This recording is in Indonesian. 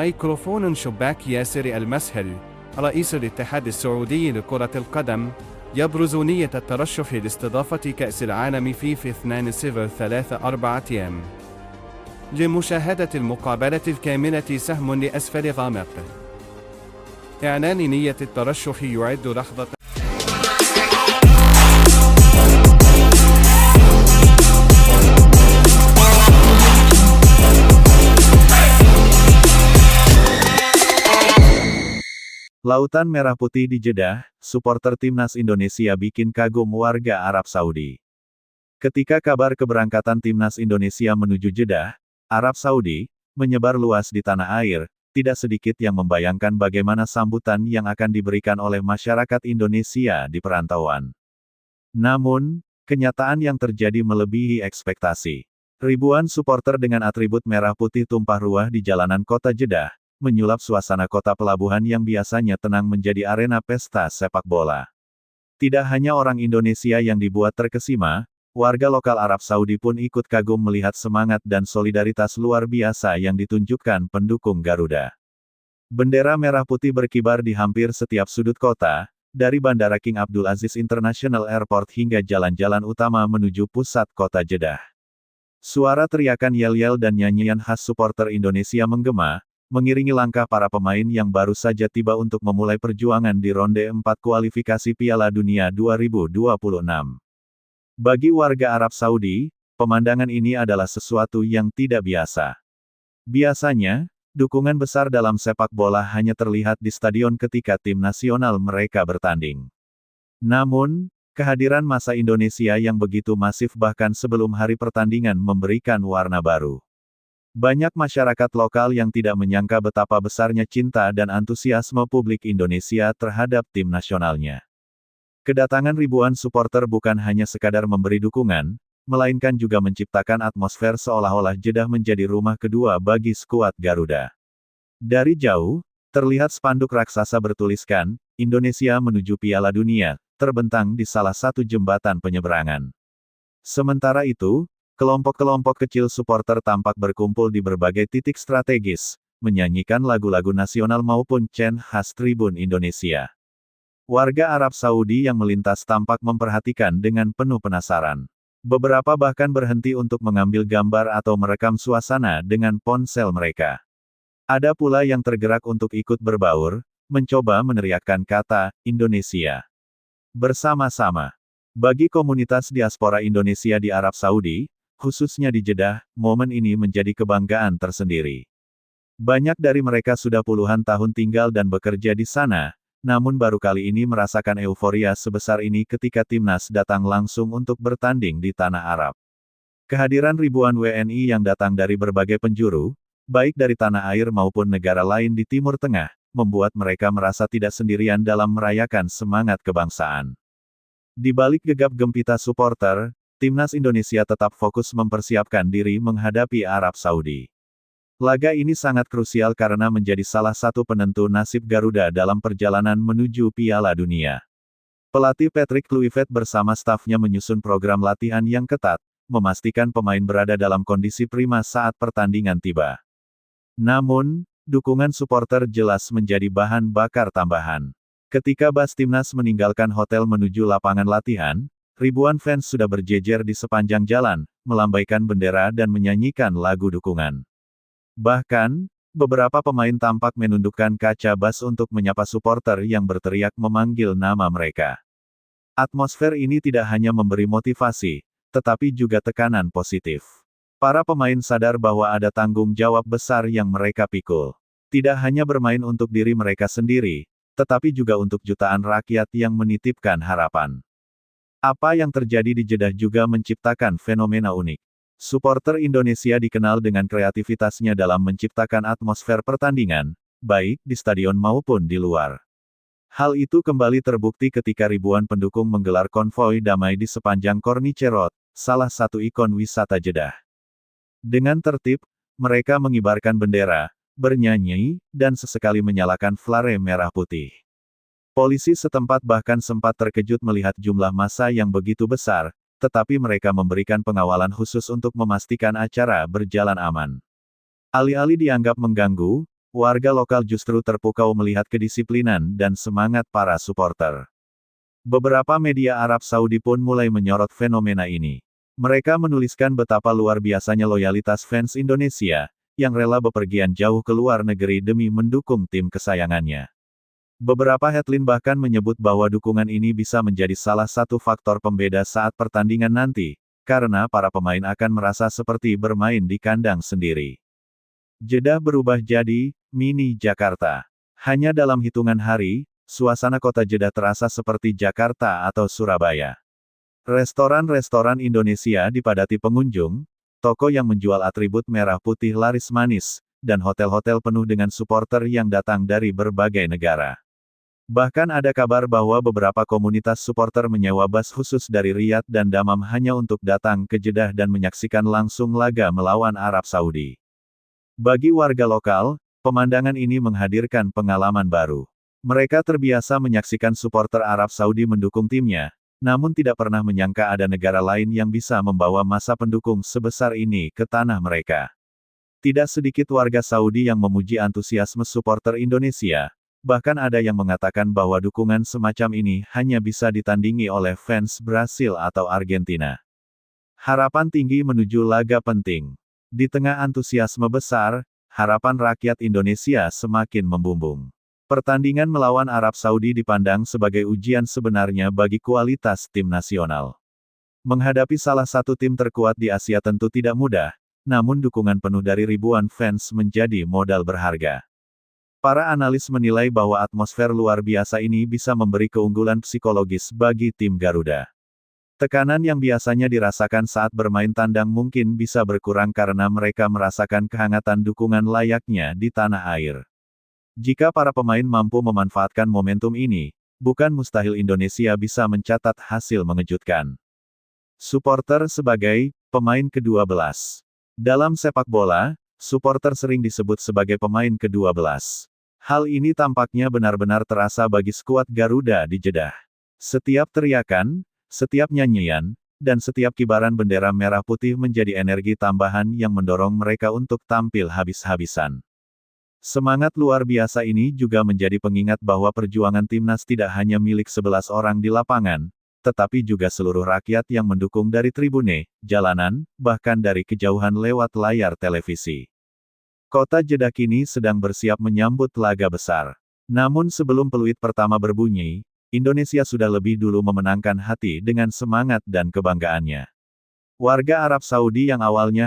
ميكروفون شباك ياسر المسهل رئيس الاتحاد السعودي لكرة القدم يبرز نية الترشح لاستضافة كأس العالم في 2034 لمشاهدة المقابلة الكاملة سهم لأسفل غامق. إعلان نية الترشح يعد لحظة Lautan Merah Putih di Jeddah, supporter timnas Indonesia bikin kagum warga Arab Saudi. Ketika kabar keberangkatan timnas Indonesia menuju Jeddah, Arab Saudi, menyebar luas di tanah air, tidak sedikit yang membayangkan bagaimana sambutan yang akan diberikan oleh masyarakat Indonesia di perantauan. Namun, kenyataan yang terjadi melebihi ekspektasi. Ribuan supporter dengan atribut merah putih tumpah ruah di jalanan kota Jeddah, menyulap suasana kota pelabuhan yang biasanya tenang menjadi arena pesta sepak bola. Tidak hanya orang Indonesia yang dibuat terkesima, warga lokal Arab Saudi pun ikut kagum melihat semangat dan solidaritas luar biasa yang ditunjukkan pendukung Garuda. Bendera merah putih berkibar di hampir setiap sudut kota, dari Bandara King Abdul Aziz International Airport hingga jalan-jalan utama menuju pusat kota Jeddah. Suara teriakan yel-yel dan nyanyian khas supporter Indonesia menggema, mengiringi langkah para pemain yang baru saja tiba untuk memulai perjuangan di ronde 4 kualifikasi Piala Dunia 2026. Bagi warga Arab Saudi, pemandangan ini adalah sesuatu yang tidak biasa. Biasanya, dukungan besar dalam sepak bola hanya terlihat di stadion ketika tim nasional mereka bertanding. Namun, kehadiran massa Indonesia yang begitu masif bahkan sebelum hari pertandingan memberikan warna baru. Banyak masyarakat lokal yang tidak menyangka betapa besarnya cinta dan antusiasme publik Indonesia terhadap tim nasionalnya. Kedatangan ribuan supporter bukan hanya sekadar memberi dukungan, melainkan juga menciptakan atmosfer seolah-olah Jeddah menjadi rumah kedua bagi skuad Garuda. Dari jauh, terlihat spanduk raksasa bertuliskan, Indonesia menuju Piala Dunia, terbentang di salah satu jembatan penyeberangan. Sementara itu, kelompok-kelompok kecil supporter tampak berkumpul di berbagai titik strategis, menyanyikan lagu-lagu nasional maupun chant khas Tribun Indonesia. Warga Arab Saudi yang melintas tampak memperhatikan dengan penuh penasaran. Beberapa bahkan berhenti untuk mengambil gambar atau merekam suasana dengan ponsel mereka. Ada pula yang tergerak untuk ikut berbaur, mencoba meneriakkan kata, Indonesia. Bersama-sama. Bagi komunitas diaspora Indonesia di Arab Saudi, khususnya di Jeddah, momen ini menjadi kebanggaan tersendiri. Banyak dari mereka sudah puluhan tahun tinggal dan bekerja di sana, namun baru kali ini merasakan euforia sebesar ini ketika timnas datang langsung untuk bertanding di tanah Arab. Kehadiran ribuan WNI yang datang dari berbagai penjuru, baik dari tanah air maupun negara lain di Timur Tengah, membuat mereka merasa tidak sendirian dalam merayakan semangat kebangsaan. Di balik gegap gempita supporter, timnas Indonesia tetap fokus mempersiapkan diri menghadapi Arab Saudi. Laga ini sangat krusial karena menjadi salah satu penentu nasib Garuda dalam perjalanan menuju Piala Dunia. Pelatih Patrick Kluivert bersama stafnya menyusun program latihan yang ketat, memastikan pemain berada dalam kondisi prima saat pertandingan tiba. Namun, dukungan supporter jelas menjadi bahan bakar tambahan. Ketika bus timnas meninggalkan hotel menuju lapangan latihan, ribuan fans sudah berjejer di sepanjang jalan, melambaikan bendera dan menyanyikan lagu dukungan. Bahkan, beberapa pemain tampak menundukkan kaca bus untuk menyapa supporter yang berteriak memanggil nama mereka. Atmosfer ini tidak hanya memberi motivasi, tetapi juga tekanan positif. Para pemain sadar bahwa ada tanggung jawab besar yang mereka pikul. Tidak hanya bermain untuk diri mereka sendiri, tetapi juga untuk jutaan rakyat yang menitipkan harapan. Apa yang terjadi di Jeddah juga menciptakan fenomena unik. Supporter Indonesia dikenal dengan kreativitasnya dalam menciptakan atmosfer pertandingan, baik di stadion maupun di luar. Hal itu kembali terbukti ketika ribuan pendukung menggelar konvoi damai di sepanjang Corniche Road, salah satu ikon wisata Jeddah. Dengan tertib, mereka mengibarkan bendera, bernyanyi, dan sesekali menyalakan flare merah putih. Polisi setempat bahkan sempat terkejut melihat jumlah massa yang begitu besar, tetapi mereka memberikan pengawalan khusus untuk memastikan acara berjalan aman. Alih-alih dianggap mengganggu, warga lokal justru terpukau melihat kedisiplinan dan semangat para supporter. Beberapa media Arab Saudi pun mulai menyorot fenomena ini. Mereka menuliskan betapa luar biasanya loyalitas fans Indonesia, yang rela bepergian jauh ke luar negeri demi mendukung tim kesayangannya. Beberapa headline bahkan menyebut bahwa dukungan ini bisa menjadi salah satu faktor pembeda saat pertandingan nanti, karena para pemain akan merasa seperti bermain di kandang sendiri. Jeddah berubah jadi mini Jakarta. Hanya dalam hitungan hari, suasana kota Jeddah terasa seperti Jakarta atau Surabaya. Restoran-restoran Indonesia dipadati pengunjung, toko yang menjual atribut merah putih laris manis, dan hotel-hotel penuh dengan supporter yang datang dari berbagai negara. Bahkan ada kabar bahwa beberapa komunitas supporter menyewa bus khusus dari Riyadh dan Dammam hanya untuk datang ke Jeddah dan menyaksikan langsung laga melawan Arab Saudi. Bagi warga lokal, pemandangan ini menghadirkan pengalaman baru. Mereka terbiasa menyaksikan supporter Arab Saudi mendukung timnya, namun tidak pernah menyangka ada negara lain yang bisa membawa massa pendukung sebesar ini ke tanah mereka. Tidak sedikit warga Saudi yang memuji antusiasme supporter Indonesia, bahkan ada yang mengatakan bahwa dukungan semacam ini hanya bisa ditandingi oleh fans Brasil atau Argentina. Harapan tinggi menuju laga penting. Di tengah antusiasme besar, harapan rakyat Indonesia semakin membumbung. Pertandingan melawan Arab Saudi dipandang sebagai ujian sebenarnya bagi kualitas tim nasional. Menghadapi salah satu tim terkuat di Asia tentu tidak mudah, namun dukungan penuh dari ribuan fans menjadi modal berharga. Para analis menilai bahwa atmosfer luar biasa ini bisa memberi keunggulan psikologis bagi tim Garuda. Tekanan yang biasanya dirasakan saat bermain tandang mungkin bisa berkurang karena mereka merasakan kehangatan dukungan layaknya di tanah air. Jika para pemain mampu memanfaatkan momentum ini, bukan mustahil Indonesia bisa mencatat hasil mengejutkan. Supporter sebagai pemain ke-12. Dalam sepak bola, supporter sering disebut sebagai pemain ke-12. Hal ini tampaknya benar-benar terasa bagi skuad Garuda di Jeddah. Setiap teriakan, setiap nyanyian, dan setiap kibaran bendera merah putih menjadi energi tambahan yang mendorong mereka untuk tampil habis-habisan. Semangat luar biasa ini juga menjadi pengingat bahwa perjuangan timnas tidak hanya milik 11 orang di lapangan, tetapi juga seluruh rakyat yang mendukung dari tribune, jalanan, bahkan dari kejauhan lewat layar televisi. Kota Jeddah kini sedang bersiap menyambut laga besar. Namun sebelum peluit pertama berbunyi, Indonesia sudah lebih dulu memenangkan hati dengan semangat dan kebanggaannya. Warga Arab Saudi yang awalnya